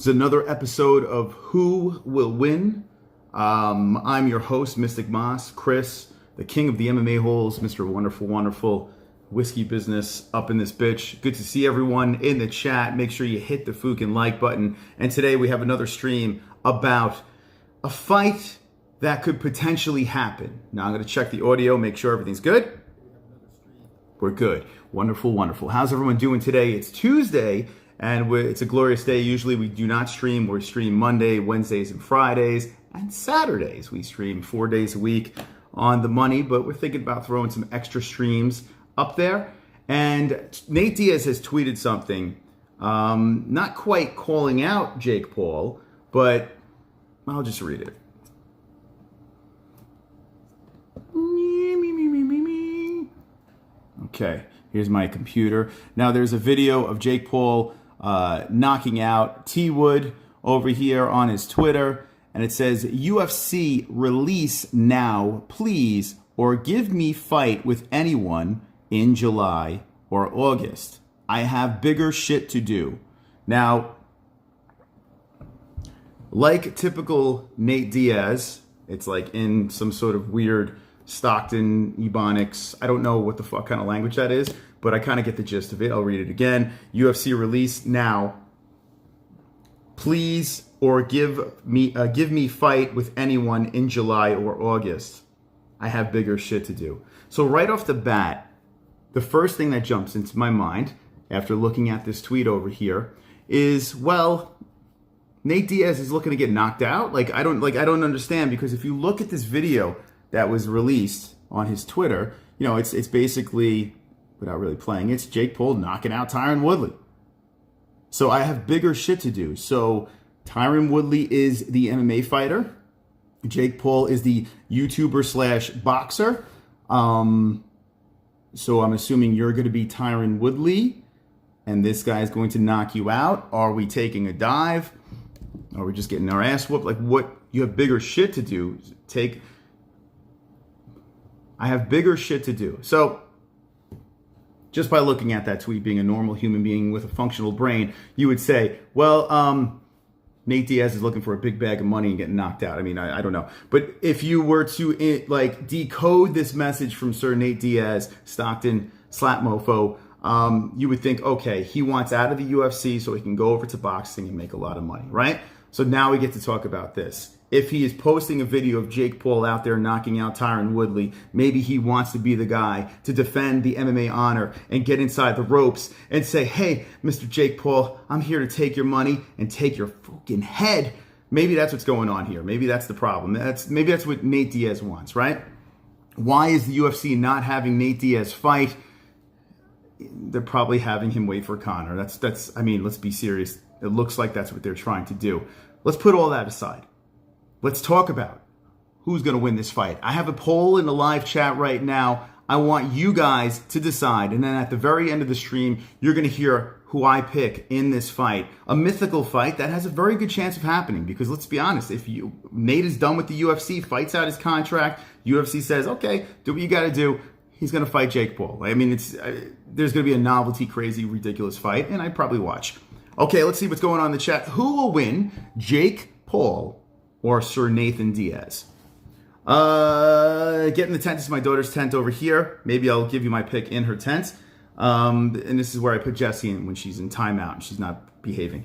It's another episode of Who Will Win. I'm your host, Mystic Moss, Chris, the king of the MMA-Holes, Mr. Wonderful, Wonderful Whiskey Business up in this bitch. Good to see everyone in the chat. Make sure you hit the fucking like button. And today we have another stream about a fight that could potentially happen. Now I'm going to check the audio, make sure everything's good. We're good. Wonderful, wonderful. How's everyone doing today? It's Tuesday. And it's a glorious day. Usually we do not stream. We stream Monday, Wednesdays, and Fridays, and Saturdays. We stream 4 days a week on the money, but we're thinking about throwing some extra streams up there. And Nate Diaz has tweeted something, not quite calling out Jake Paul, but I'll just read it. Okay, here's my computer. Now there's a video of Jake Paul knocking out T Wood over here on his Twitter, and it says, UFC release now, please, or give me fight with anyone in July or August. I have bigger shit to do. Now, like typical Nate Diaz, it's like in some sort of weird Stockton, Ebonics. I don't know what the fuck kind of language that is, but I kind of get the gist of it. I'll read it again. UFC release now, please, or give me fight with anyone in July or August. I have bigger shit to do. So right off the bat, the first thing that jumps into my mind after looking at this tweet over here is, well, Nate Diaz is looking to get knocked out. I don't understand, because if you look at this video that was released on his Twitter, you know, it's basically, without really playing, it's Jake Paul knocking out Tyron Woodley. So I have bigger shit to do. So Tyron Woodley is the MMA fighter. Jake Paul is the YouTuber slash boxer. So I'm assuming you're going to be Tyron Woodley, and this guy is going to knock you out. Are we taking a dive? Are we just getting our ass whooped? Like, what? You have bigger shit to do. I have bigger shit to do. So just by looking at that tweet, being a normal human being with a functional brain, you would say, well, Nate Diaz is looking for a big bag of money and getting knocked out. I mean, I don't know. But if you were to decode this message from Sir Nate Diaz, Stockton, slap mofo, you would think, okay, he wants out of the UFC so he can go over to boxing and make a lot of money, right? So now we get to talk about this. If he is posting a video of Jake Paul out there knocking out Tyron Woodley, maybe he wants to be the guy to defend the MMA honor and get inside the ropes and say, hey, Mr. Jake Paul, I'm here to take your money and take your fucking head. Maybe that's what's going on here. Maybe that's the problem. Maybe that's what Nate Diaz wants, right? Why is the UFC not having Nate Diaz fight? They're probably having him wait for Conor. I mean, let's be serious. It looks like that's what they're trying to do. Let's put all that aside. Let's talk about who's going to win this fight. I have a poll in the live chat right now. I want you guys to decide. And then at the very end of the stream, you're going to hear who I pick in this fight. A mythical fight that has a very good chance of happening. Because let's be honest, if Nate is done with the UFC, fights out his contract, UFC says, okay, do what you got to do. He's going to fight Jake Paul. I mean, there's going to be a novelty, crazy, ridiculous fight. And I'd probably watch. Okay, let's see what's going on in the chat. Who will win, Jake Paul or Sir Nathan Diaz? Getting the tent. This is my daughter's tent over here. Maybe I'll give you my pick in her tent. And this is where I put Jessie in when she's in timeout and she's not behaving.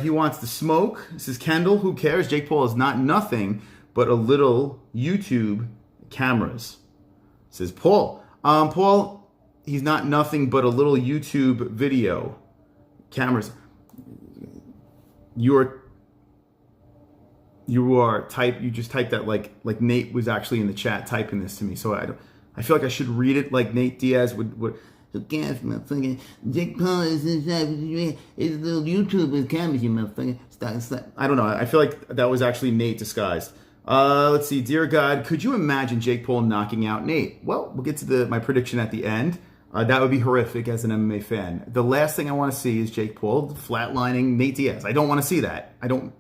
He wants to smoke. This is Kendall. Who cares? Jake Paul is not nothing but a little YouTube cameras. Says Paul. Paul, he's not nothing but a little YouTube video cameras. You just typed that like Nate was actually in the chat typing this to me. So I feel like I should read it like Nate Diaz would. So gas, motherfucker. Jake Paul is a little YouTuber cameras, you motherfucker. Stop. I don't know. I feel like that was actually Nate disguised. Let's see. Dear God, could you imagine Jake Paul knocking out Nate? Well, we'll get to my prediction at the end. That would be horrific as an MMA fan. The last thing I want to see is Jake Paul flatlining Nate Diaz. I don't want to see that. I don't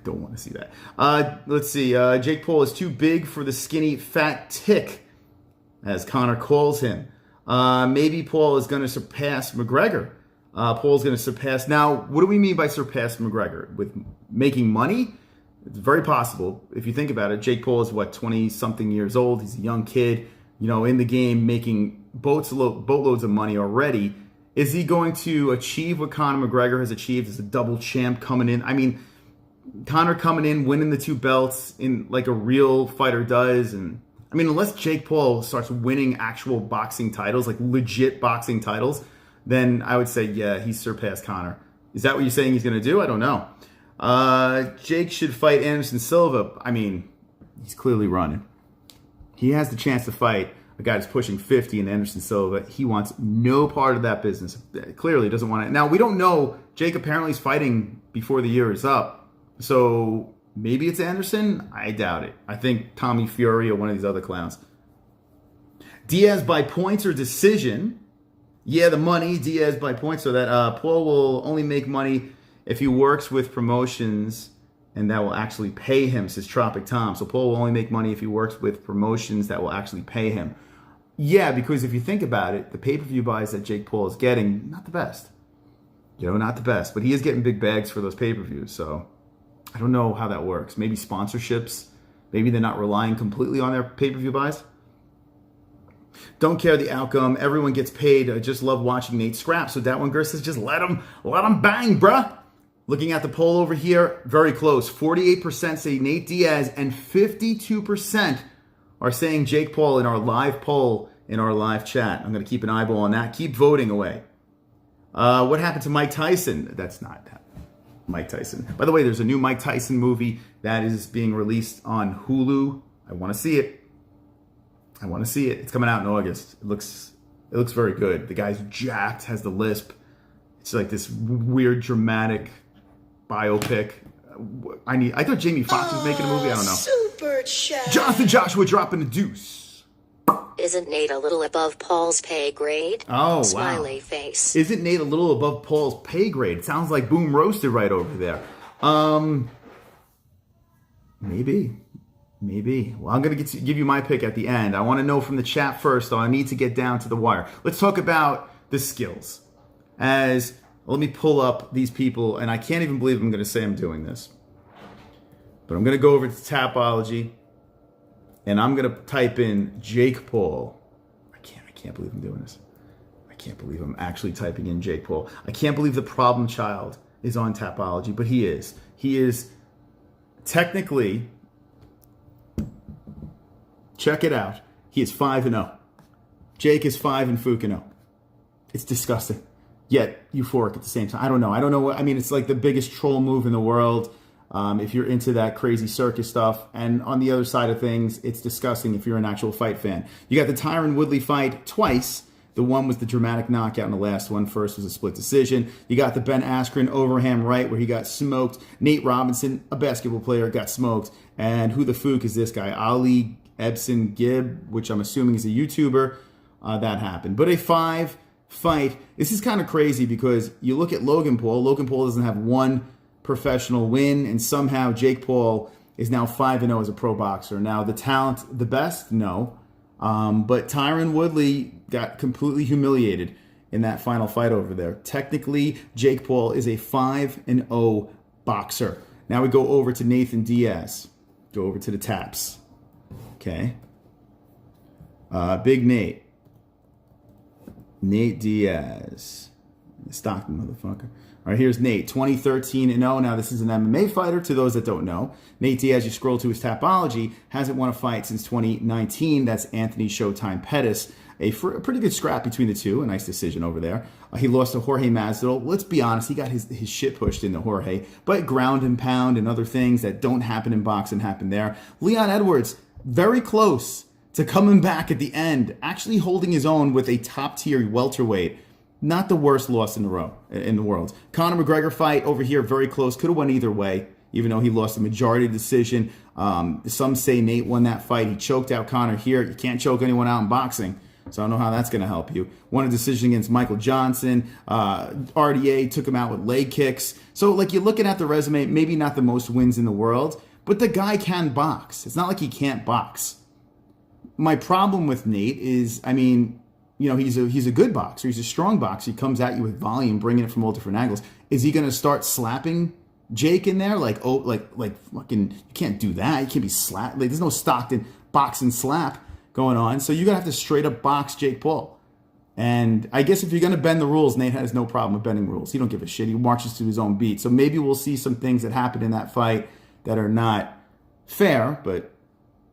want to see that. Let's see. Jake Paul is too big for the skinny fat tick, as Conor calls him. Maybe Paul is going to surpass McGregor. Paul's going to surpass. Now, what do we mean by surpass McGregor? With making money? It's very possible. If you think about it, Jake Paul is, what, 20-something years old. He's a young kid, you know, in the game, making boatloads of money already. Is he going to achieve what Conor McGregor has achieved as a double champ coming in? I mean, Conor coming in, winning the 2 belts in like a real fighter does. And I mean, unless Jake Paul starts winning actual boxing titles, like legit boxing titles, then I would say, yeah, he's surpassed Conor. Is that what you're saying he's going to do? I don't know. Jake should fight Anderson Silva. I mean, he's clearly running. He has the chance to fight a guy that's pushing 50 in Anderson Silva. He wants no part of that business. Clearly doesn't want it. Now, we don't know. Jake apparently is fighting before the year is up. So maybe it's Anderson. I doubt it. I think Tommy Fury or one of these other clowns. Diaz by points or decision. Yeah, the money. Diaz by points. So that Paul will only make money if he works with promotions and that will actually pay him, says Tropic Tom. So Paul will only make money if he works with promotions that will actually pay him. Yeah, because if you think about it, the pay-per-view buys that Jake Paul is getting, not the best. You know, not the best. But he is getting big bags for those pay-per-views. So I don't know how that works. Maybe sponsorships. Maybe they're not relying completely on their pay-per-view buys. Don't care the outcome. Everyone gets paid. I just love watching Nate scrap. So that one girl says, just let him bang, bruh. Looking at the poll over here, very close. 48% say Nate Diaz and 52% are saying Jake Paul in our live poll, in our live chat. I'm going to keep an eyeball on that. Keep voting away. What happened to Mike Tyson? That's not Mike Tyson. By the way, there's a new Mike Tyson movie that is being released on Hulu. I want to see it. I want to see it. It's coming out in August. It looks very good. The guy's jacked, has the lisp. It's like this weird, dramatic biopic. I thought Jamie Foxx was making a movie. I don't know. Super chat. Jonathan Joshua dropping a deuce. Isn't Nate a little above Paul's pay grade? Oh, wow. Smiley face. Isn't Nate a little above Paul's pay grade? Sounds like Boom Roasted right over there. Maybe. Well, I'm going to give you my pick at the end. I want to know from the chat first, though. I need to get down to the wire. Let's talk about the skills. Let me pull up these people, and I can't even believe I'm going to say I'm doing this. But I'm going to go over to Tapology, and I'm going to type in Jake Paul. I can't believe I'm doing this. I can't believe I'm actually typing in Jake Paul. I can't believe the problem child is on Tapology, but he is. He is technically, check it out, he is 5-0. Jake is 5 and Fukin 0. It's disgusting. Yet euphoric at the same time. I don't know what, I mean, it's like the biggest troll move in the world. If you're into that crazy circus stuff. And on the other side of things, it's disgusting if you're an actual fight fan. You got the Tyron Woodley fight twice. The one was the dramatic knockout in the last one. First was a split decision. You got the Ben Askren overhand right where he got smoked. Nate Robinson, a basketball player, got smoked. And who the fook is this guy? Ali Ebsen Gibb, which I'm assuming is a YouTuber. That happened. But a 5 fight. This is kind of crazy because you look at Logan Paul. Logan Paul doesn't have one professional win, and somehow Jake Paul is now 5-0 as a pro boxer. Now, the talent, the best? No. But Tyron Woodley got completely humiliated in that final fight over there. Technically, Jake Paul is a 5-0 boxer. Now we go over to Nathan Diaz. Go over to the taps. Okay. Big Nate. Nate Diaz. Stockton, motherfucker. All right, here's Nate, 2013-0. Now, this is an MMA fighter, to those that don't know. Nate Diaz, you scroll to his Tapology, hasn't won a fight since 2019. That's Anthony Showtime Pettis. A pretty good scrap between the two. A nice decision over there. He lost to Jorge Masvidal. Let's be honest, he got his shit pushed into Jorge. But ground and pound and other things that don't happen in boxing happen there. Leon Edwards, very close to coming back at the end, actually holding his own with a top-tier welterweight. Not the worst loss in the world. Conor McGregor fight over here, very close. Could have went either way, even though he lost the majority decision. Some say Nate won that fight. He choked out Conor here. You can't choke anyone out in boxing, so I don't know how that's going to help you. Won a decision against Michael Johnson. RDA took him out with leg kicks. So, like, you're looking at the resume, maybe not the most wins in the world, but the guy can box. It's not like he can't box. My problem with Nate is, I mean, he's a good boxer. He's a strong boxer. He comes at you with volume, bringing it from all different angles. Is he going to start slapping Jake in there? Like fucking, you can't do that. You can't be slapped. Like, there's no Stockton box and slap going on. So you're going to have to straight up box Jake Paul. And I guess if you're going to bend the rules, Nate has no problem with bending rules. He don't give a shit. He marches to his own beat. So maybe we'll see some things that happen in that fight that are not fair, but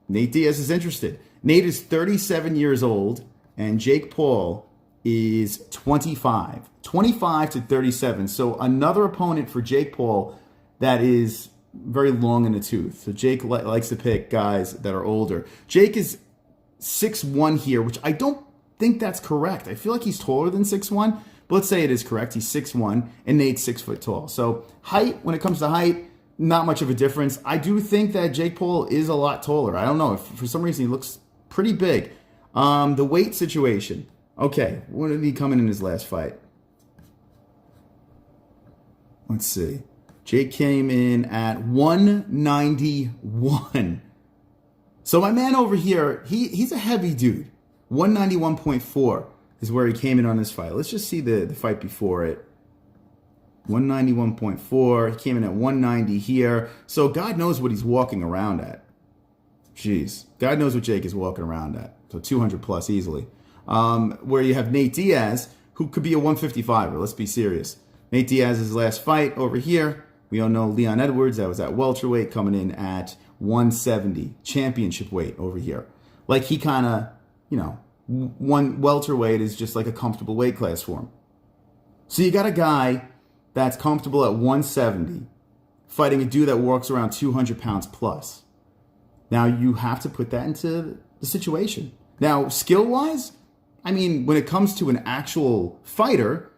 Nate Diaz is interested. Nate is 37 years old, and Jake Paul is 25. 25 to 37. So another opponent for Jake Paul that is very long in the tooth. So Jake likes to pick guys that are older. Jake is 6'1" here, which I don't think that's correct. I feel like he's taller than 6'1", but let's say it is correct. He's 6'1", and Nate's 6 foot tall. So height, when it comes to height, not much of a difference. I do think that Jake Paul is a lot taller. I don't know. If for some reason he looks pretty big. The weight situation. Okay, what did he come in his last fight? Let's see. Jake came in at 191. So my man over here, he's a heavy dude. 191.4 is where he came in on this fight. Let's just see the fight before it. 191.4. He came in at 190 here. So God knows what he's walking around at. Jeez. God knows what Jake is walking around at. So 200 plus easily. Where you have Nate Diaz, who could be a 155er. Let's be serious. Nate Diaz's last fight over here. We all know Leon Edwards. That was at welterweight, coming in at 170. Championship weight over here. Like, he kind of, one welterweight is just like a comfortable weight class for him. So you got a guy that's comfortable at 170 fighting a dude that walks around 200 pounds plus. Now you have to put that into the situation. Now, skill-wise, I mean, when it comes to an actual fighter,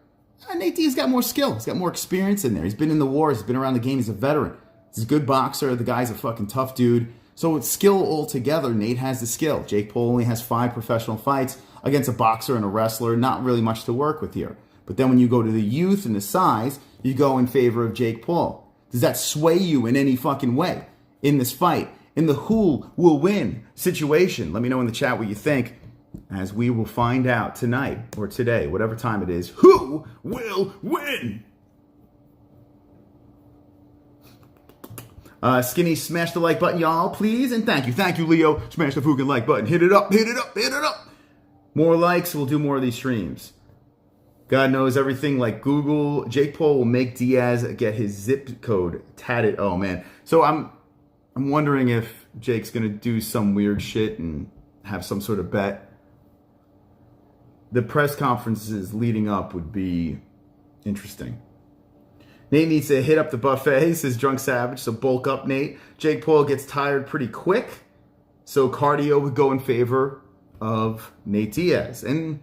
Nate Diaz got more skill. He's got more experience in there. He's been in the wars. He's been around the game. He's a veteran. He's a good boxer. The guy's a fucking tough dude. So with skill altogether, Nate has the skill. Jake Paul only has 5 professional fights against a boxer and a wrestler. Not really much to work with here. But then when you go to the youth and the size, you go in favor of Jake Paul. Does that sway you in any fucking way in this fight? In the who will win situation? Let me know in the chat what you think, as we will find out tonight or today, whatever time it is, who will win? Skinny, smash the like button, y'all, please. And thank you. Thank you, Leo. Smash the fucking like button. Hit it up, hit it up, hit it up. More likes, we'll do more of these streams. God knows everything like Google. Jake Paul will make Diaz get his zip code tatted. Oh, man. So I'm wondering if Jake's going to do some weird shit and have some sort of bet. The press conferences leading up would be interesting. Nate needs to hit up the buffet, says Drunk Savage, so bulk up, Nate. Jake Paul gets tired pretty quick, so cardio would go in favor of Nate Diaz. And,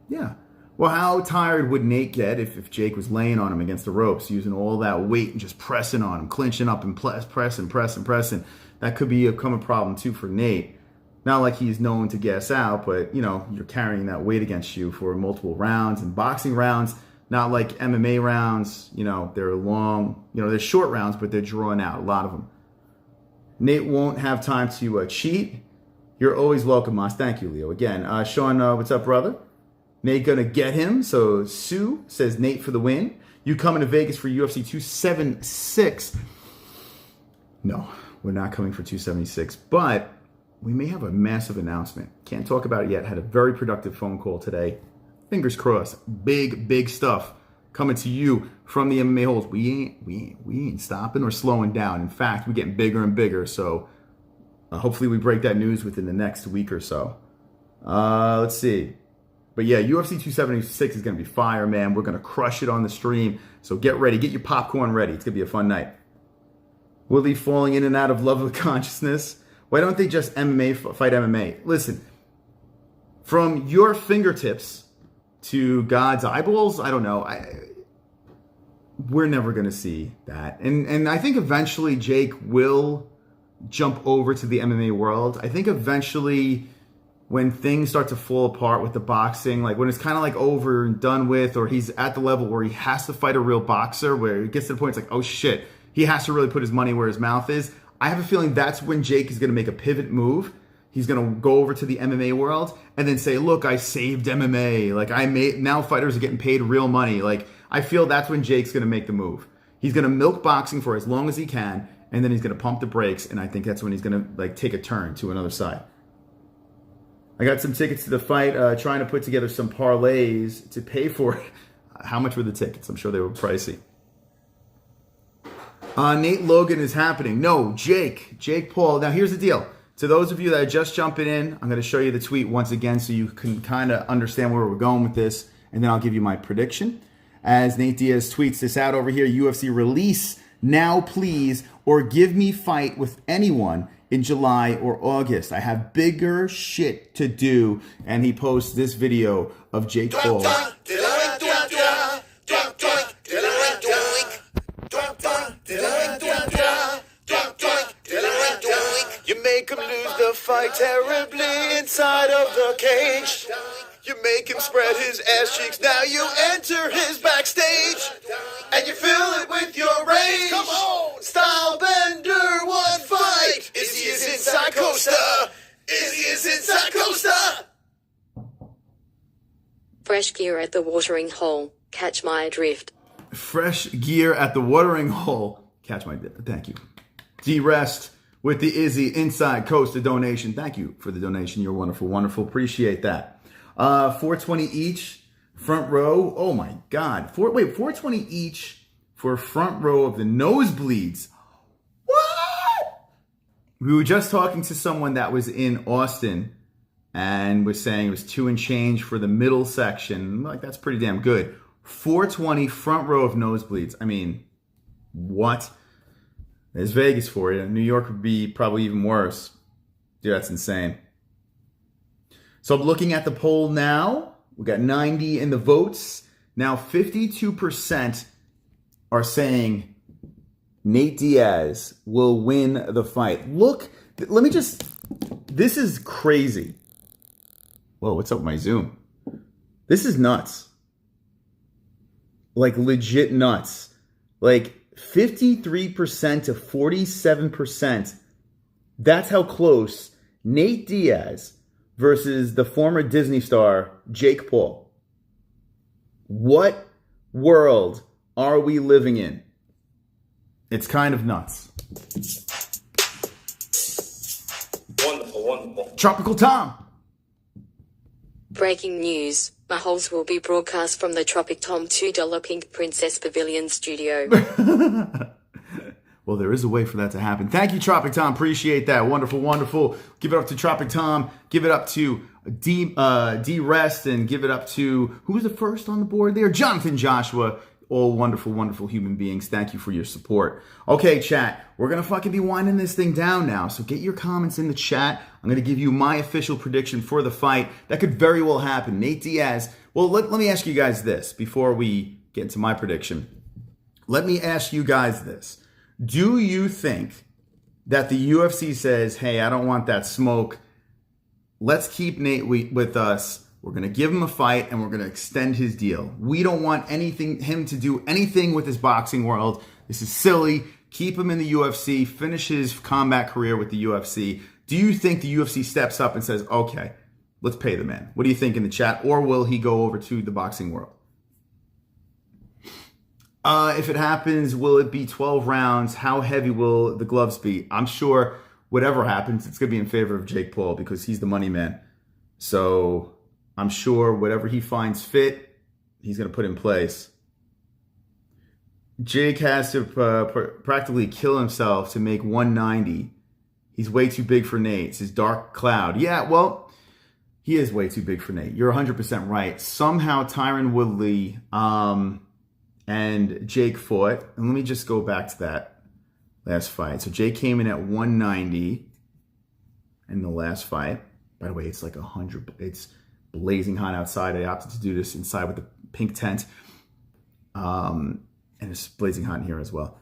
yeah. Well, how tired would Nate get if Jake was laying on him against the ropes, using all that weight and just pressing on him, clinching up and pressing? That could become a problem, too, for Nate. Not like he's known to gas out, but, you're carrying that weight against you for multiple rounds and boxing rounds. Not like MMA rounds, they're long, they're short rounds, but they're drawn out, a lot of them. Nate won't have time to cheat. You're always welcome, Moss. Thank you, Leo. Again, Sean, what's up, brother? Nate gonna get him. So Sue says Nate for the win. You coming to Vegas for UFC 276? No, we're not coming for 276, but we may have a massive announcement. Can't talk about it yet. Had a very productive phone call today. Fingers crossed. Big stuff coming to you from the MMA-Holes. We ain't stopping or slowing down. In fact, we're getting bigger and bigger. So hopefully we break that news within the next week or so. Let's see. But yeah, UFC 276 is going to be fire, man. We're going to crush it on the stream. So get ready. Get your popcorn ready. It's going to be a fun night. Woodley falling in and out of love of consciousness. Why don't they just MMA fight MMA? Listen, from your fingertips to God's eyeballs, I don't know. We're never going to see that. And I think eventually Jake will jump over to the MMA world. I think eventually when things start to fall apart with the boxing, like when it's kind of like over and done with, or he's at the level where he has to fight a real boxer, where it gets to the point it's like, oh shit, he has to really put his money where his mouth is. I have a feeling that's when Jake is going to make a pivot move. he's going to go over to the MMA world and then say, look, I saved MMA. Like, now fighters are getting paid real money. Like, I feel that's when Jake's going to make the move. He's going to milk boxing for as long as he can, and then he's going to pump the brakes, and I think that's when he's going to, like, take a turn to another side. I got some tickets to the fight, trying to put together some parlays to pay for it. How much were the tickets? I'm sure they were pricey. Nate Logan is happening. No, Jake Paul. Now, here's the deal. To those of you that are just jumping in, I'm going to show you the tweet once again so you can kind of understand where we're going with this, and then I'll give you my prediction. As Nate Diaz tweets this out over here, UFC release now, please, or give me fight with anyone in July or August. I have bigger shit to do. And he posts this video of Jake Paul. You make him lose the fight terribly inside of the cage. You make him spread his ass cheeks. Now you enter his backstage. And you fill it with your rage. Come on! Style bender, one fight. Izzy is inside COSTA. Izzy is inside COSTA. Fresh gear at the watering hole. Catch my drift. Fresh gear at the watering hole. Catch my drift. Thank you. D-Rest with the Izzy Inside COSTA donation. Thank you for the donation. You're wonderful, wonderful. Appreciate that. 420 each, front row. Oh my God. 420 each for front row of the nosebleeds. What? We were just talking to someone that was in Austin and was saying it was 2 and change for the middle section. Like, that's pretty damn good. 420 front row of nosebleeds. I mean, what? There's Vegas for you. New York would be probably even worse. Dude, that's insane. So I'm looking at the poll now. We got 90 in the votes. Now 52% are saying Nate Diaz will win the fight. Look, let me just, this is crazy. Whoa, what's up with my Zoom? This is nuts. Like, legit nuts. Like, 53% to 47%. That's how close Nate Diaz versus the former Disney star Jake Paul. What world are we living in? It's kind of nuts. Wonderful, wonderful. Tropical Tom. Breaking news. My holes will be broadcast from the Tropic Tom $2 Pink Princess Pavilion studio. Well, there is a way for that to happen. Thank you, Tropic Tom. Appreciate that. Wonderful, wonderful. Give it up to Tropic Tom. Give it up to D-Rest. And give it up to, who was the first on the board there? Jonathan Joshua. All wonderful, wonderful human beings. Thank you for your support. Okay, chat. We're going to fucking be winding this thing down now. So get your comments in the chat. I'm going to give you my official prediction for the fight. That could very well happen. Nate Diaz. Well, let me ask you guys this before we get into my prediction. Let me ask you guys this. Do you think that the UFC says, hey, I don't want that smoke. Let's keep Nate with us. We're going to give him a fight and we're going to extend his deal. We don't want him to do anything with his boxing world. This is silly. Keep him in the UFC. Finish his combat career with the UFC. Do you think the UFC steps up and says, okay, let's pay the man? What do you think in the chat? Or will he go over to the boxing world? If it happens, will it be 12 rounds? How heavy will the gloves be? I'm sure whatever happens, it's going to be in favor of Jake Paul because he's the money man. So I'm sure whatever he finds fit, he's going to put in place. Jake has to practically kill himself to make 190. He's way too big for Nate. It's his dark cloud. Yeah, well, he is way too big for Nate. You're 100% right. Somehow Tyron Woodley and Jake fought. And let me just go back to that last fight. So Jake came in at 190 in the last fight. By the way, it's like 100. It's blazing hot outside. I opted to do this inside with the pink tent. And it's blazing hot in here as well.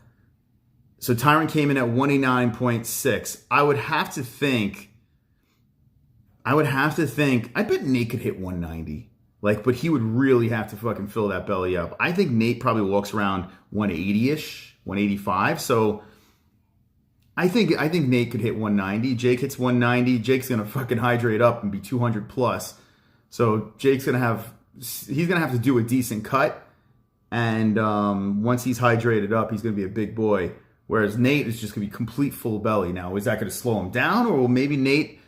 So Tyron came in at 189.6. I would have to think, I bet Nate could hit 190. Like, but he would really have to fucking fill that belly up. I think Nate probably walks around 180-ish, 185. So I think Nate could hit 190. Jake hits 190. Jake's gonna fucking hydrate up and be 200 plus. So Jake's gonna have to do a decent cut, and once he's hydrated up, he's gonna be a big boy. Whereas Nate is just gonna be complete full belly. Now, is that gonna slow him down, or maybe Nate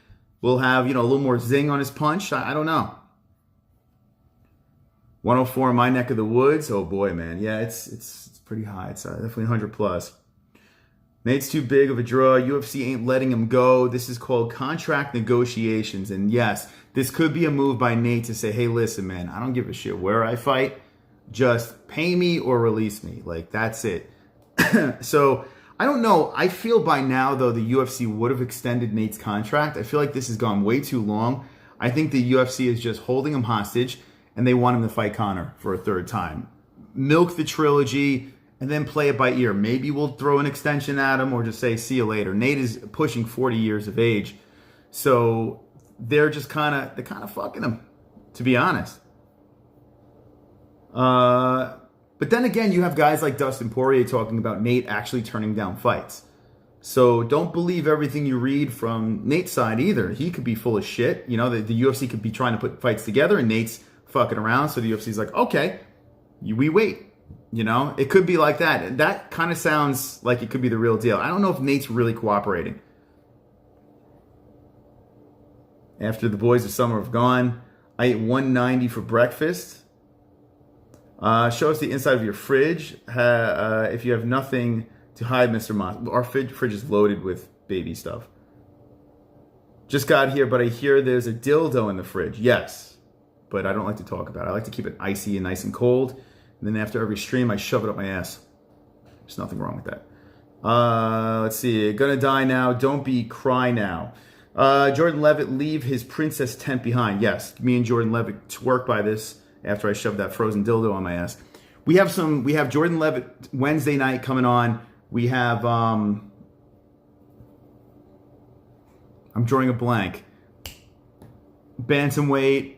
will have, you know, a little more zing on his punch? I don't know. 104 in my neck of the woods. Oh boy, man. Yeah, it's pretty high. It's definitely 100 plus. Nate's too big of a draw. UFC ain't letting him go. This is called contract negotiations. And yes, this could be a move by Nate to say, hey, listen, man, I don't give a shit where I fight. Just pay me or release me. Like, that's it. So, I don't know. I feel by now, though, the UFC would have extended Nate's contract. I feel like this has gone way too long. I think the UFC is just holding him hostage, and they want him to fight Conor for a third time. Milk the trilogy, and then play it by ear. Maybe we'll throw an extension at him or just say, see you later. Nate is pushing 40 years of age. So they're just kind of fucking him, to be honest. But then again, you have guys like Dustin Poirier talking about Nate actually turning down fights. So don't believe everything you read from Nate's side either. He could be full of shit. You know, the UFC could be trying to put fights together and Nate's fucking around. So the UFC's like, okay, we wait. You know, it could be like that. That kind of sounds like it could be the real deal. I don't know if Nate's really cooperating. After the boys of summer have gone, I ate 190 for breakfast. Show us the inside of your fridge. If you have nothing to hide, Mr. Moss. Our fridge is loaded with baby stuff. Just got here, but I hear there's a dildo in the fridge. Yes, but I don't like to talk about it. I like to keep it icy and nice and cold. And then after every stream, I shove it up my ass. There's nothing wrong with that. Let's see. Gonna die now. Don't be cry now. Jordan Levitt, leave his princess tent behind. Yes, me and Jordan Levitt twerk by this after I shoved that frozen dildo on my ass. We have Jordan Levitt Wednesday night coming on. We have, I'm drawing a blank. Bantamweight.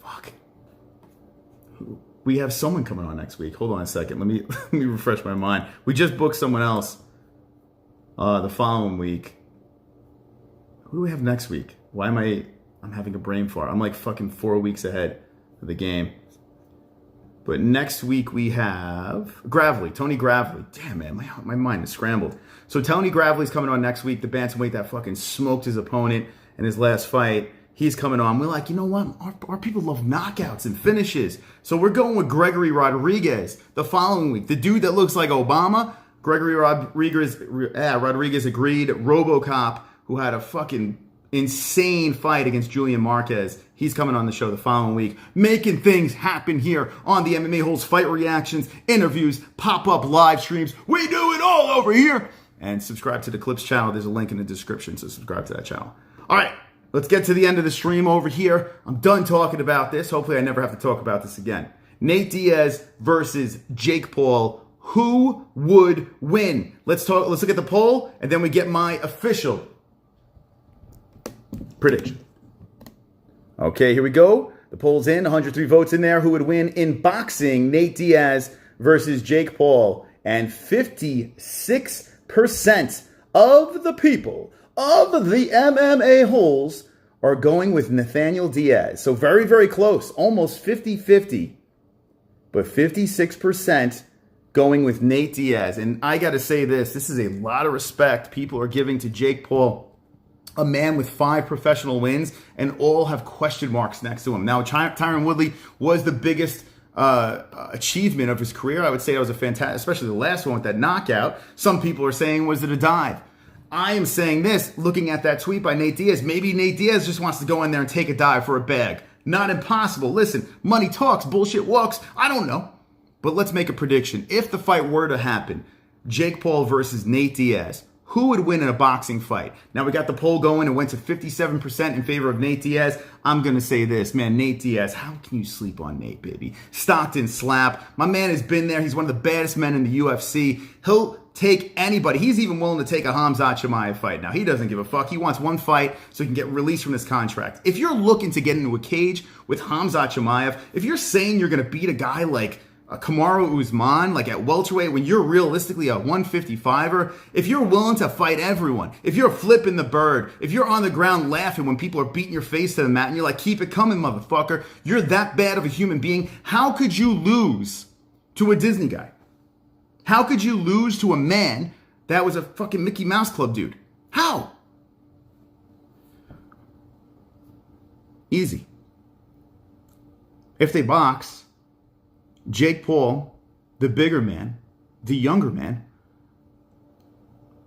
Fuck. We have someone coming on next week. Hold on a second. Let me refresh my mind. We just booked someone else the following week. Who do we have next week? Why am I'm having a brain fart. I'm like fucking 4 weeks ahead of the game. But next week we have Gravely, Tony Gravely. Damn, man, my mind is scrambled. So Tony Gravely's coming on next week. The bantamweight that fucking smoked his opponent in his last fight. He's coming on. We're like, you know what? Our people love knockouts and finishes. So we're going with Gregory Rodriguez the following week. The dude that looks like Obama. Gregory Rodriguez agreed. RoboCop, who had a fucking insane fight against Julian Marquez. He's coming on the show the following week, making things happen here on the MMA-Holes fight reactions, interviews, pop-up live streams. We do it all over here. And subscribe to the Clips channel. There's a link in the description, so subscribe to that channel. All right, let's get to the end of the stream over here. I'm done talking about this. Hopefully I never have to talk about this again. Nate Diaz versus Jake Paul. Who would win? Let's look at the poll, and then we get my official prediction. Okay, here we go. The poll's in. 103 votes in there. Who would win in boxing? Nate Diaz versus Jake Paul. And 56% of the people of the MMA-Holes are going with Nathaniel Diaz. So very, very close. Almost 50-50. But 56% going with Nate Diaz. And I got to say this. This is a lot of respect people are giving to Jake Paul. A man with 5 professional wins, and all have question marks next to him. Now, Tyron Woodley was the biggest achievement of his career. I would say it was a fantastic, especially the last one with that knockout. Some people are saying, was it a dive? I am saying this, looking at that tweet by Nate Diaz. Maybe Nate Diaz just wants to go in there and take a dive for a bag. Not impossible. Listen, money talks, bullshit walks. I don't know. But let's make a prediction. If the fight were to happen, Jake Paul versus Nate Diaz, who would win in a boxing fight? Now, we got the poll going. It went to 57% in favor of Nate Diaz. I'm going to say this, man, Nate Diaz, how can you sleep on Nate, baby? Stockton slap. My man has been there. He's one of the baddest men in the UFC. He'll take anybody. He's even willing to take a KHAMZAT Chimaev fight. Now, he doesn't give a fuck. He wants one fight so he can get released from this contract. If you're looking to get into a cage with KHAMZAT Chimaev, if you're saying you're going to beat a guy like Kamaru Usman, like at welterweight, when you're realistically a 155er, if you're willing to fight everyone, if you're flipping the bird, if you're on the ground laughing when people are beating your face to the mat and you're like, keep it coming, motherfucker, you're that bad of a human being, how could you lose to a Disney guy? How could you lose to a man that was a fucking Mickey Mouse Club dude? How? Easy. If they box, Jake Paul, the bigger man, the younger man,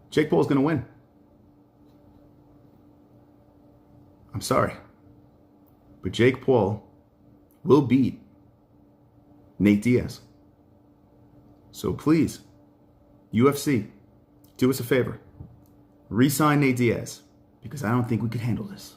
Jake Paul's going to win. I'm sorry. But Jake Paul will beat Nate Diaz. So please, UFC, do us a favor. Re-sign Nate Diaz, because I don't think we could handle this.